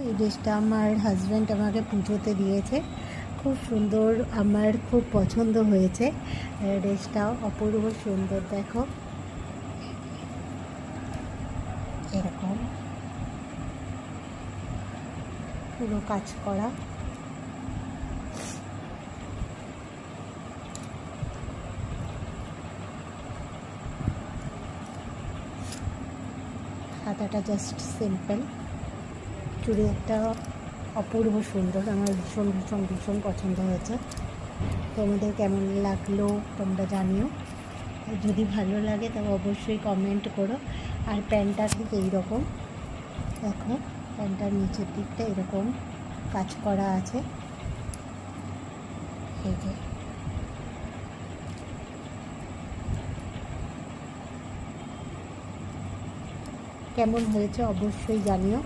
এই ড্রেসটা আমার হাজব্যান্ড আমাকে পুজোতে দিয়েছে, খুব সুন্দর, আমার খুব পছন্দ হয়েছে। ড্রেসটাও অপূর্ব সুন্দর, দেখো এরকম পুরো কাজ করা। হাতাটা জাস্ট সিম্পল, চুড়িদারটা অপূর্ব সুন্দর, আমার ভীষণ ভীষণ ভীষণ পছন্দ হয়েছে। তোমাদের কেমন লাগলো তোমরা জানিও, যদি ভালো লাগে তবে অবশ্যই কমেন্ট করো। আর প্যান্টটা ঠিক এইরকম, দেখো প্যান্টটার নিচের দিকটা এরকম কাজ করা আছে, এই যে। কেমন হয়েছে অবশ্যই জানিও।